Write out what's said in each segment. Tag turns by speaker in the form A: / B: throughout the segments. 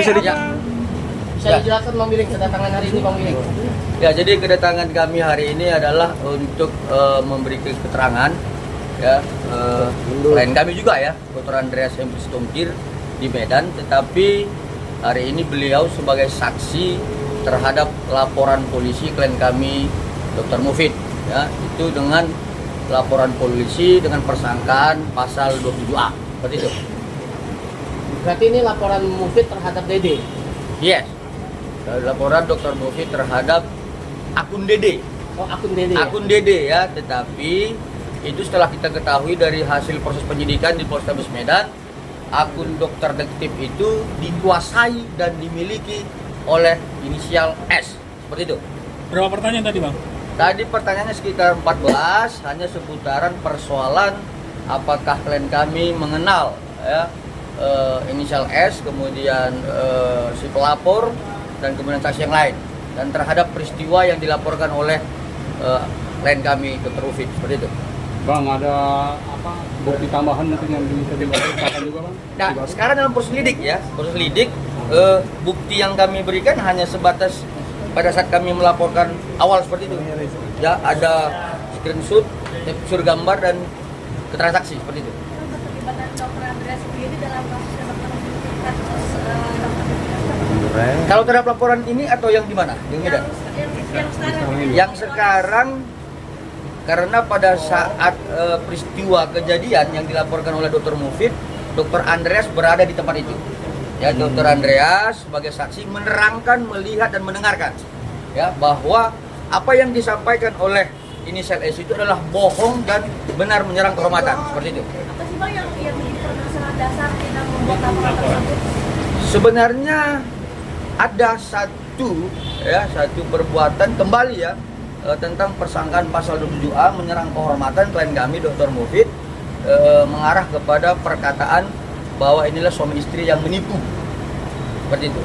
A: Saya jelaskan Bang Billy kedatangan hari ini Bang Billy.
B: Ya, jadi kedatangan kami hari ini adalah untuk memberikan keterangan ya, klien kami juga ya, Dr. Andreas M. Situmkir di Medan, tetapi hari ini beliau sebagai saksi terhadap laporan polisi klien kami Dr. Mufid ya, itu dengan laporan polisi dengan persangkaan pasal 27A seperti itu.
A: Berarti ini laporan Mufid terhadap Dede.
B: Yes. Laporan Dr. Mufid terhadap akun Dede.
A: Oh, akun Dede.
B: Akun Dede ya, tetapi itu setelah kita ketahui dari hasil proses penyidikan di Polrestabes Medan, akun dokter detektif itu dikuasai dan dimiliki oleh inisial S. Seperti itu.
C: Berapa pertanyaan tadi, Bang?
B: Tadi pertanyaannya sekitar 14, hanya seputaran persoalan apakah klien kami mengenal ya, inisial S, kemudian si pelapor, dan kemudian saksi yang lain, dan terhadap peristiwa yang dilaporkan oleh klien kami Dr. Ufid, seperti itu.
D: Bang, ada apa bukti tambahan mungkin yang bisa dilakukan juga, Bang?
B: Nah, sekarang dalam proses lidik ya, proses lidik, bukti yang kami berikan hanya sebatas pada saat kami melaporkan awal seperti itu. Ya, ada screenshot, capture gambar dan keterangan saksi seperti itu.
E: Keterlibatan Dr. Andreas sendiri dalam kasus yang terkait
B: Kalau terhadap laporan ini atau yang di mana? Yang Medan?
E: yang sekarang
B: Yang sekarang, karena pada saat peristiwa kejadian yang dilaporkan oleh Dr. Mufid, Dr. Andreas berada di tempat itu. Ya, Dr. Andreas sebagai saksi menerangkan, melihat dan mendengarkan ya bahwa apa yang disampaikan oleh inisial S itu adalah bohong dan benar menyerang kehormatan, seperti itu.
E: apa sih Bang yang menjadi permasalahan dasar kita membuat laporan tersebut?
B: Sebenarnya ada satu perbuatan kembali ya tentang persangkaan pasal 27A menyerang kehormatan klien kami Dr. Mufid, mengarah kepada perkataan bahwa inilah suami istri yang menipu, seperti itu.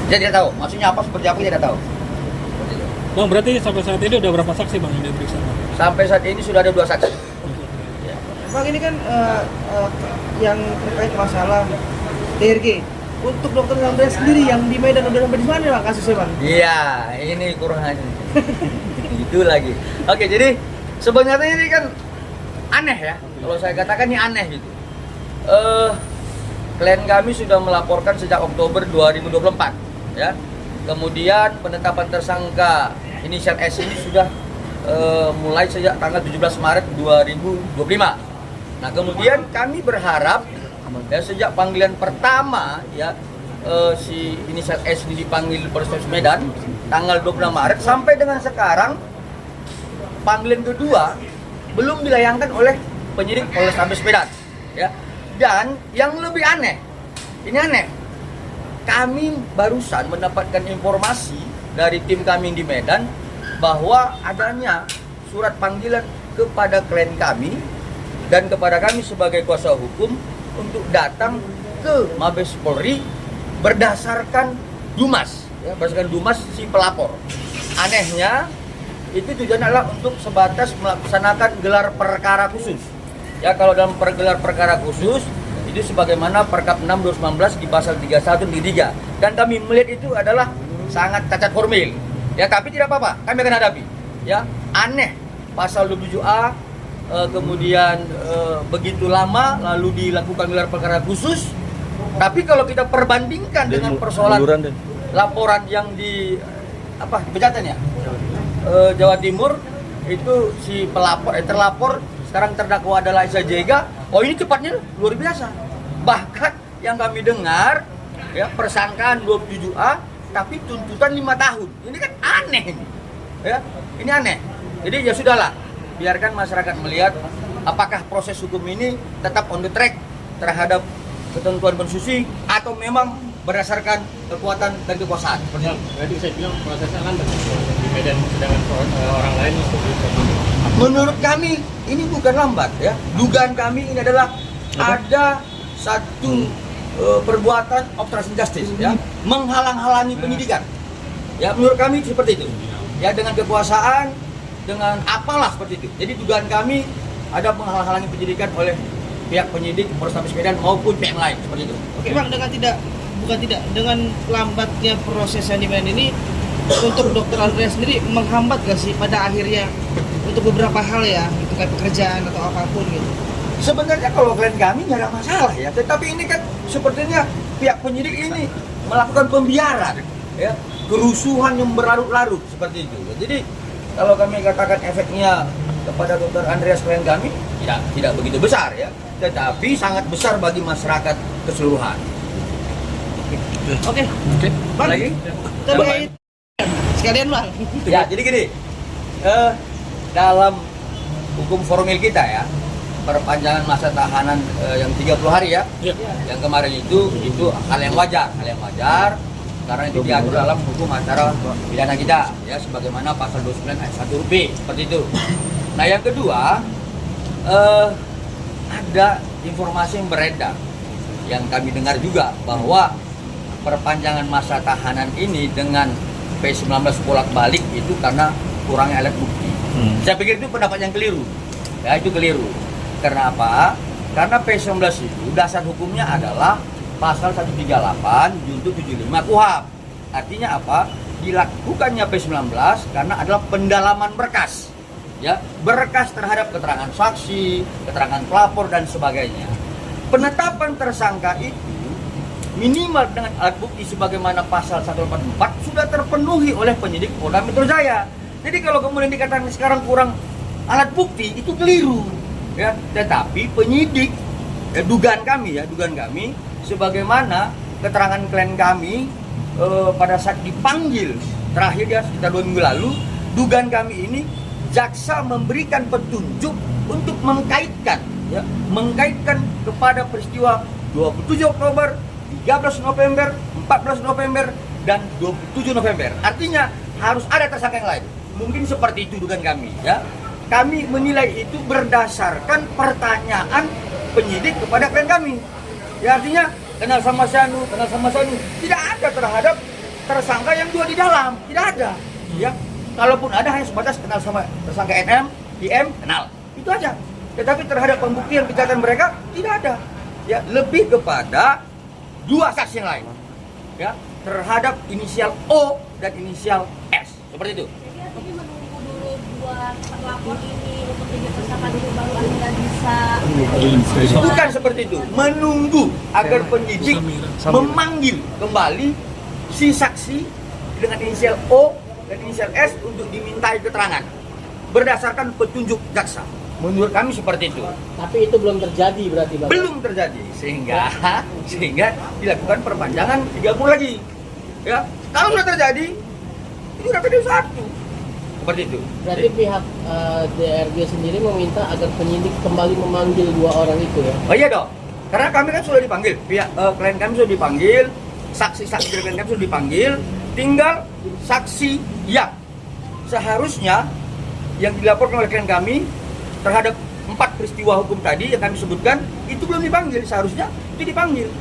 B: Dia tidak tahu, maksudnya apa, seperti apa dia tidak tahu. Seperti itu.
C: Bang, berarti sampai saat ini udah berapa saksi, Bang, yang diperiksa?
B: Sampai saat ini sudah ada 2 saksi. Ya.
F: Bang, ini kan yang terkait masalah DRG. Untuk Dr. Andreas sendiri yang di Medan udah sampai di mana Bang kasusnya, Bang?
B: Iya, ini kurang aja. Itu lagi. Oke, jadi sebenarnya ini kan aneh ya. Kalau saya katakan ini aneh gitu. Klien kami sudah melaporkan sejak Oktober 2024 ya. Kemudian penetapan tersangka inisial S ini sudah mulai sejak tanggal 17 Maret 2025. Nah, kemudian kami berharap ya sejak panggilan pertama ya si inisial S ini dipanggil di Polrestabes Medan tanggal 26 Maret sampai dengan sekarang panggilan kedua belum dilayangkan oleh penyidik Polrestabes Medan ya. Dan yang lebih aneh, ini aneh, kami barusan mendapatkan informasi dari tim kami di Medan bahwa adanya surat panggilan kepada klien kami dan kepada kami sebagai kuasa hukum untuk datang ke Mabes Polri berdasarkan Dumas, ya, berdasarkan Dumas si pelapor. Anehnya itu tujuannya adalah untuk sebatas melaksanakan gelar perkara khusus. Ya, kalau dalam gelar perkara khusus itu sebagaimana Perkap 6 2019 di pasal 31 di 3, dan kami melihat itu adalah sangat cacat formil. Ya, tapi tidak apa-apa, kami akan hadapi. Ya, aneh pasal 27A kemudian begitu lama lalu dilakukan gelar perkara khusus. Tapi kalau kita perbandingkan dengan persoalan laporan yang di Pejaten ya, Jawa Timur, itu si pelapor terlapor sekarang terdakwa adalah Isa Jega. Oh, ini cepatnya luar biasa. Bahkan yang kami dengar ya persangkaan 27A tapi tuntutan 5 tahun. Ini kan aneh ini. Ya, ini aneh. Jadi ya sudahlah, biarkan masyarakat melihat apakah proses hukum ini tetap on the track terhadap ketentuan konstitusi atau memang berdasarkan kekuatan dan kekuasaan.
D: Jadi saya bilang prosesnya kan di Medan, sedangkan orang lain itu.
B: Menurut kami ini bukan lambat ya. Dugaan kami ini adalah ada satu perbuatan obstruction justice ya, menghalang-halangi penyidikan. Ya, menurut kami seperti itu. Ya, dengan kekuasaan, dengan apalah seperti itu. Jadi dugaan kami ada menghalang-halangi penyidikan oleh pihak penyidik Polrestabes Medan maupun pihak lain seperti itu.
F: Oke bang, dengan lambatnya proses yang di Medan ini, untuk Dokter Andreas sendiri menghambat gak sih pada akhirnya untuk beberapa hal ya, itu kayak pekerjaan atau apapun gitu?
B: Sebenarnya kalau klien kami nggak ada masalah ya, tetapi ini kan sepertinya pihak penyidik ini melakukan pembiaran, ya, kerusuhan yang berlarut-larut seperti itu. Jadi kalau kami katakan efeknya kepada Dokter Andreas klien kami tidak begitu besar ya, tetapi sangat besar bagi masyarakat keseluruhan.
F: Oke. Bang,
B: Lagi?
F: terkait sekalian bang.
B: Ya, jadi gini, dalam hukum formil kita ya, perpanjangan masa tahanan yang 30 hari ya, yang kemarin itu hal yang wajar, karena itu diatur dalam hukum acara pidana kita ya, sebagaimana pasal 29 ayat 1 B seperti itu. Nah yang kedua, ada informasi yang beredar yang kami dengar juga bahwa perpanjangan masa tahanan ini dengan P19 bolak-balik itu karena kurangnya alat bukti. Saya pikir itu pendapat yang keliru. Ya, itu keliru. Karena apa? Karena P19 itu dasar hukumnya adalah pasal 138 junto 75 KUHP. Artinya apa? Dilakukannya P19 karena adalah pendalaman berkas. Ya, berkas terhadap keterangan saksi, keterangan pelapor dan sebagainya. Penetapan tersangka itu minimal dengan alat bukti sebagaimana pasal 184 sudah terpenuhi oleh penyidik Polda Metro Jaya. Jadi kalau kemudian dikatakan sekarang kurang alat bukti, itu keliru. Ya, tetapi penyidik, dugaan kami sebagaimana keterangan klien kami pada saat dipanggil terakhir ya sekitar 2 minggu lalu, dugaan kami ini jaksa memberikan petunjuk untuk mengkaitkan kepada peristiwa 27 Oktober, 13 November, 14 November, dan 27 November. Artinya harus ada tersangka yang lain. Mungkin seperti itu dugaan kami ya. Kami menilai itu berdasarkan pertanyaan penyidik kepada klien kami. Ya, artinya kenal sama Sanu. Tidak ada terhadap tersangka yang dua di dalam, tidak ada. Ya, kalaupun ada hanya sebatas kenal sama tersangka NM, IM, kenal. Itu aja. Tetapi terhadap pembuktian kejahatan mereka tidak ada. Ya, lebih kepada dua saksi yang lain. Ya, terhadap inisial O dan inisial S. Seperti itu.
E: Jadi menunggu dulu dua terlapor ini untuk jadi tersangka dulu baru Anda bisa.
B: Bukan seperti itu. Menunggu agar penyidik memanggil kembali si saksi dengan inisial O dan inisial S untuk dimintai keterangan berdasarkan petunjuk jaksa. Menurut kami seperti itu.
A: Tapi itu belum terjadi berarti Bang?
B: Belum terjadi sehingga dilakukan perpanjangan 30 lagi. Ya, kalau sudah terjadi itu sudah terjadi satu. Seperti itu.
A: Berarti pihak DRG sendiri meminta agar penyidik kembali memanggil dua orang itu ya?
B: Oh iya dong. Karena kami kan sudah dipanggil. Pihak klien kami sudah dipanggil, saksi-saksi dari klien kami sudah dipanggil, tinggal saksi yang seharusnya yang dilaporkan oleh klien kami terhadap 4 peristiwa hukum tadi yang kami sebutkan itu belum dipanggil, seharusnya itu dipanggil.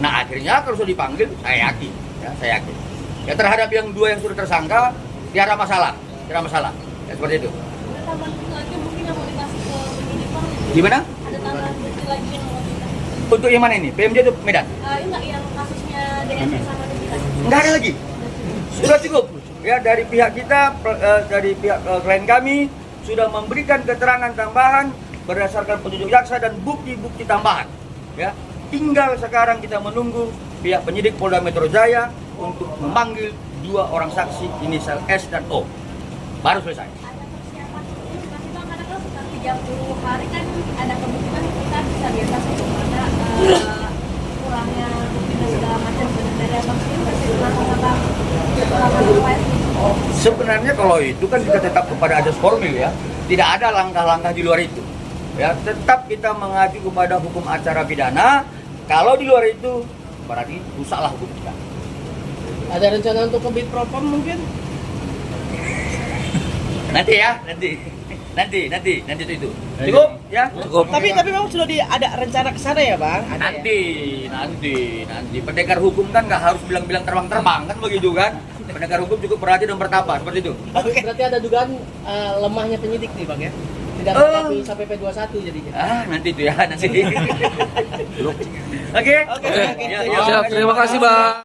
B: Nah akhirnya kalau sudah dipanggil, saya yakin. Ya terhadap yang 2 yang sudah tersangka tidak ada masalah. Ya, seperti itu.
E: Ada tambahan bukti lagi mungkin yang mau dikasih ke penyidik Bang?
B: Gimana?
E: Ada tambahan bukti lagi yang mau dikasih?
B: Untuk yang mana ini? PMJ atau Medan?
E: Enggak, yang kasusnya DSP sama DPI.
B: Enggak ada lagi. Sudah cukup. Ya dari pihak kita, dari pihak klien kami sudah memberikan keterangan tambahan berdasarkan petunjuk jaksa dan bukti-bukti tambahan. Ya, tinggal sekarang kita menunggu pihak penyidik Polda Metro Jaya untuk memanggil 2 orang saksi inisial S dan O. Baru selesai.
E: Ada persiapan ini masih Bang, karena kalau sekitar 30 hari kan ada kemungkinan kita bisa bebas untuk ada kurangnya bukti dan segala macam. Dari Abang sendiri persiapan Abang
B: Sebenarnya kalau itu kan kita tetap kepada asas formil ya. Tidak ada langkah-langkah di luar itu. Ya, tetap kita mengacu kepada hukum acara pidana. Kalau di luar itu berarti rusaklah hukum kita.
A: Ada rencana untuk ke Bitpropam mungkin?
B: Nanti itu. Cukup ya? Cukup.
F: Tapi memang sudah ada rencana ke sana ya bang? Ada
B: Nanti. Pendekar hukum kan nggak harus bilang-bilang terbang kan begitu kan? Pendekar hukum cukup berhati dan bertapa seperti itu.
A: Berarti ada dugaan lemahnya penyidik nih bang ya? tidak melengkapi sampai P21 jadinya.
B: Nanti itu ya nanti. Oke.
F: Oke.
B: Ya, ya.
G: Siap, terima kasih Bang.